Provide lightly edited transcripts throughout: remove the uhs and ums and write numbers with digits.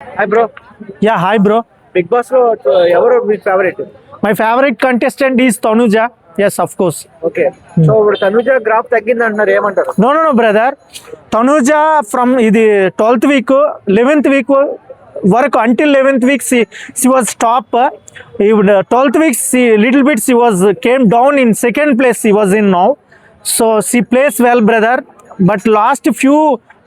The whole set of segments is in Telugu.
Hi bro. Yeah, hi bro. Big Boss లో ఎవరు మీ favourite? My favorite contestant is Tanuja. Yes, of course. Okay. So ఇప్పుడు తనుజ గ్రాఫ్ తగ్గింది అంటున్నారు, ఏమంటారు? No, brother. Tanuja from the 12th week, 11th week work until 11th week she was top. Even 12th week little bit she was came down in second place she was in now. So she plays well, brother. But last few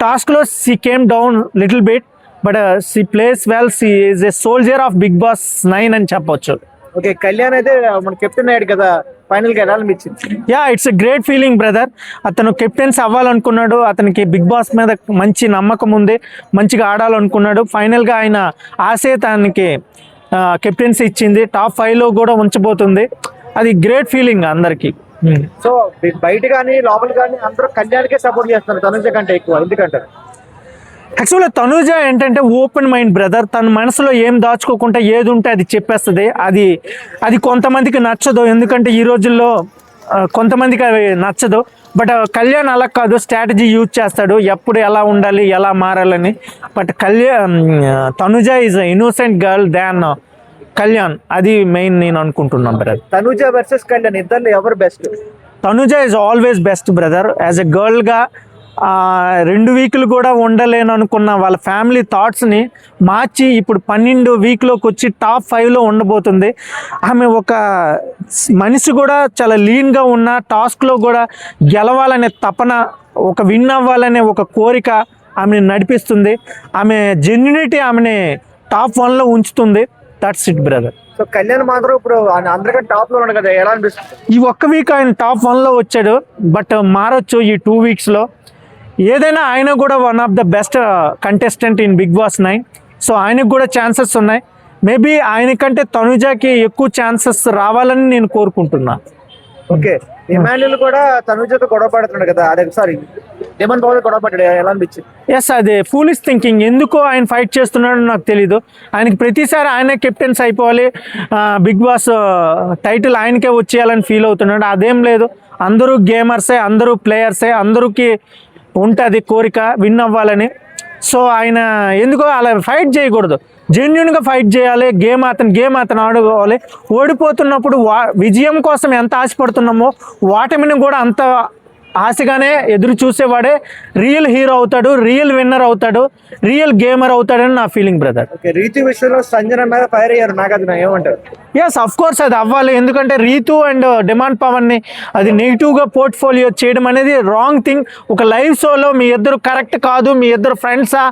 tasks she came down little bit. But she plays well. She is a soldier of Big Boss 9 అని చెప్పొచ్చు. ఓకే, కళ్యాణ్ అయితే మన కెప్టెన్ అయ్యాడు కదా, ఫైనల్ గా ఎలా అనిపించింది? Yeah, it's a great feeling brother. అతను కెప్టెన్స్ అవ్వాలనుకున్నాడు, అతనికి బిగ్ బాస్ మీద మంచి నమ్మకం ఉంది, మంచిగా ఆడాలనుకున్నాడు. ఫైనల్గా ఆయన ఆశే తనకి కెప్టెన్సీ ఇచ్చింది, టాప్ 5లో కూడా ఉంచబోతుంది. అది గ్రేట్ ఫీలింగ్ అందరికీ. సో బయట కానీ లోపల కానీ అందరూ కళ్యాణ్కే సపోర్ట్ చేస్తున్నారు తనుజ కంటే ఎక్కువ, ఎందుకంటారు? యాక్చువల్గా తనుజ ఏంటంటే ఓపెన్ మైండ్ బ్రదర్. తన మనసులో ఏం దాచుకోకుండా ఏది ఉంటే అది చెప్పేస్తుంది. అది కొంతమందికి నచ్చదు, ఎందుకంటే ఈ రోజుల్లో కొంతమందికి అవి నచ్చదు. బట్ కళ్యాణ్ అలా కాదు, స్ట్రాటజీ యూజ్ చేస్తాడు, ఎప్పుడు ఎలా ఉండాలి ఎలా మారాలని. But Tanuja is innocent girl than Kalyan, అది మెయిన్ నేను అనుకుంటున్నాను బ్రదర్. తనుజ వర్సెస్ కళ్యాణ్ ఇద్దరు ఎవరు best? Tanuja is always best brother. As a గర్ల్గా 2 వీకులు కూడా ఉండలేను అనుకున్న వాళ్ళ ఫ్యామిలీ థాట్స్ని మార్చి ఇప్పుడు 12 వీక్లోకి వచ్చి టాప్ 5లో ఉండబోతుంది. ఆమె ఒక మనిషి కూడా చాలా లీన్గా ఉన్న, టాస్క్లో కూడా గెలవాలనే తపన, ఒక విన్ అవ్వాలనే ఒక కోరిక ఆమెను నడిపిస్తుంది. ఆమె జెన్యునిటీ ఆమెని టాప్ 1లో ఉంచుతుంది. That's it brother. So Kalyan మాత్రం ఇప్పుడు అందరికంటే టాప్ లో ఉన్నాడు కదా, ఎలా అనిపిస్తుంది? ఈ ఒక్క వీక్ ఆయన టాప్ 1లో వచ్చాడు, బట్ మారొచ్చు ఈ 2 వీక్స్లో. ఏదైనా ఆయన కూడా one of the best contestant in Bigg Boss 9. So ఆయనకు కూడా ఛాన్సెస్ ఉన్నాయి. మేబీ ఆయనకంటే తనుజాకి ఎక్కువ ఛాన్సెస్ రావాలని నేను కోరుకుంటున్నా. ఓకే, ఇమాన్యుల్ కూడా తనుజతో గొడవ పడుతున్నాడు కదా, అదే సారీ డెమన్ పవన్ గొడవ పడ్డాడు, ఎలా అనిపించింది? ఎస్, అదే ఫూలిష్ థింకింగ్. ఎందుకో ఆయన ఫైట్ చేస్తున్నాడో నాకు తెలీదు. ఆయనకి ప్రతిసారి ఆయనే కెప్టెన్స్ అయిపోవాలి, బిగ్ బాస్ టైటిల్ ఆయనకే వచ్చేయాలని ఫీల్ అవుతున్నాడు. అదేం లేదు, అందరూ గేమర్సే, అందరూ ప్లేయర్సే, అందరికీ ఉంటుంది కోరిక విన్ అవ్వాలని. సో ఆయన ఎందుకో అలా ఫైట్ చేయకూడదు, జెన్యున్గా ఫైట్ చేయాలి. గేమ్ అతను ఆడుకోవాలి. ఓడిపోతున్నప్పుడు విజయం కోసం ఎంత ఆశపడుతున్నామో ఓటమిని కూడా అంత ఆశగానే ఎదురు చూసేవాడే రియల్ హీరో అవుతాడు, రియల్ విన్నర్ అవుతాడు, రియల్ గేమర్ అవుతాడని నా ఫీలింగ్ బ్రదర్. రీతు విషయంలో సంజన మీద ఫైర్ అయ్యారు, నాగార్జున ఏమంటారు? ఎస్, అఫ్ కోర్స్ అది అవ్వాలి. ఎందుకంటే రీతు అండ్ డిమాండ్ పవన్ని అది నెగిటివ్గా పోర్ట్ఫోలియో చేయడం అనేది రాంగ్ థింగ్. ఒక లైవ్ షోలో మీ ఇద్దరు కరెక్ట్ కాదు, మీ ఇద్దరు ఫ్రెండ్సా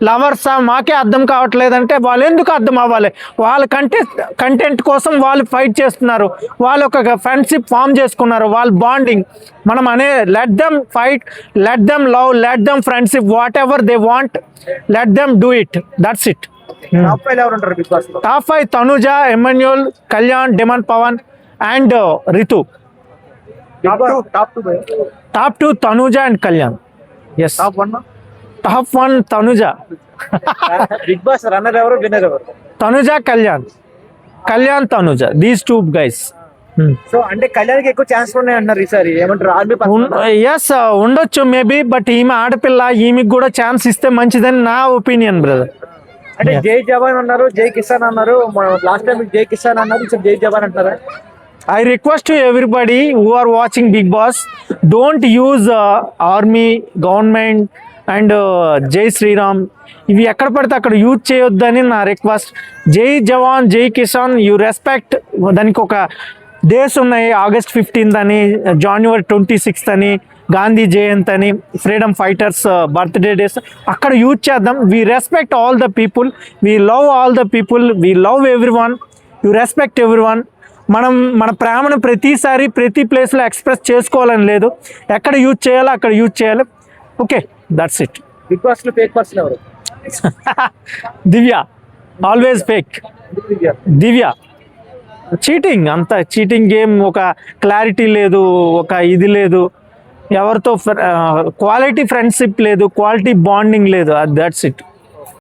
లవర్సా మాకే అర్థం కావట్లేదంటే వాళ్ళు ఎందుకు అర్థం అవ్వాలి? వాళ్ళ కంటెంట్ కోసం వాళ్ళు ఫైట్ చేస్తున్నారు, వాళ్ళు ఒక ఫ్రెండ్షిప్ ఫామ్ చేసుకున్నారు, వాళ్ళ బాండింగ్. మనం let them fight, let them love, let them friendship, whatever they want, let them do it. That's it. Top 5 ఎవరు ఉంటారు బిగ్ బాస్ లో? Top 5 Tanuja, Emmanuel, Kalyan, demon Pavan and Rithu. Top 2 Tanuja and Kalyan. Yes. Top 1 Tanuja. Bigg Boss runner ఎవరు, విన్నర్ ఎవరు? Tanuja, Kalyan Tanuja, these 2 guys. So అంటే కళ్యాణ్కి ఎక్కువ ఛాన్స్ ఉన్నాయి అంటున్నారు ఈసారి, ఏమంటారు? ఎస్, ఉండొచ్చు మేబీ. బట్ ఈమె ఆడపిల్ల, ఈమెకి కూడా ఛాన్స్ ఇస్తే మంచిదని నా ఒపీనియన్ బ్రదర్. అంటే జై జవాన్ అన్నారు, జై కిసాన్ అన్నారు, లాస్ట్ టైం జై కిసాన్ అన్నారు, ఇప్పుడు జై జవాన్ అంటారా? I request to everybody who are watching Big Boss, don't use army, government and జై శ్రీరామ్ ఇవి ఎక్కడ పడితే అక్కడ యూజ్ చేయొద్దని నా రిక్వెస్ట్. జై జవాన్, జై కిసాన్, యూ రెస్పెక్ట్. దానికి ఒక డేస్ ఉన్నాయి, August 15th అని, January 26th అని, గాంధీ జయంతి అని, ఫ్రీడమ్ ఫైటర్స్ బర్త్డే డేస్, అక్కడ యూజ్ చేద్దాం. We respect all the people, we love all the people, we love every one, you respect every one. మనం మన ప్రేమను ప్రతిసారి ప్రతి ప్లేస్లో ఎక్స్ప్రెస్ చేసుకోవాలని లేదు, ఎక్కడ యూజ్ చేయాలో అక్కడ యూజ్ చేయాలి. Okay, that's it. Bigg Boss లో ఫేక్ పర్సన్ ఎవరు? Divya, always fake. Divya cheating, అంత చీటింగ్ గేమ్, ఒక క్లారిటీ లేదు, ఒక ఇది లేదు, ఎవరితో క్వాలిటీ ఫ్రెండ్షిప్ లేదు, క్వాలిటీ బాండింగ్ లేదు. That's it.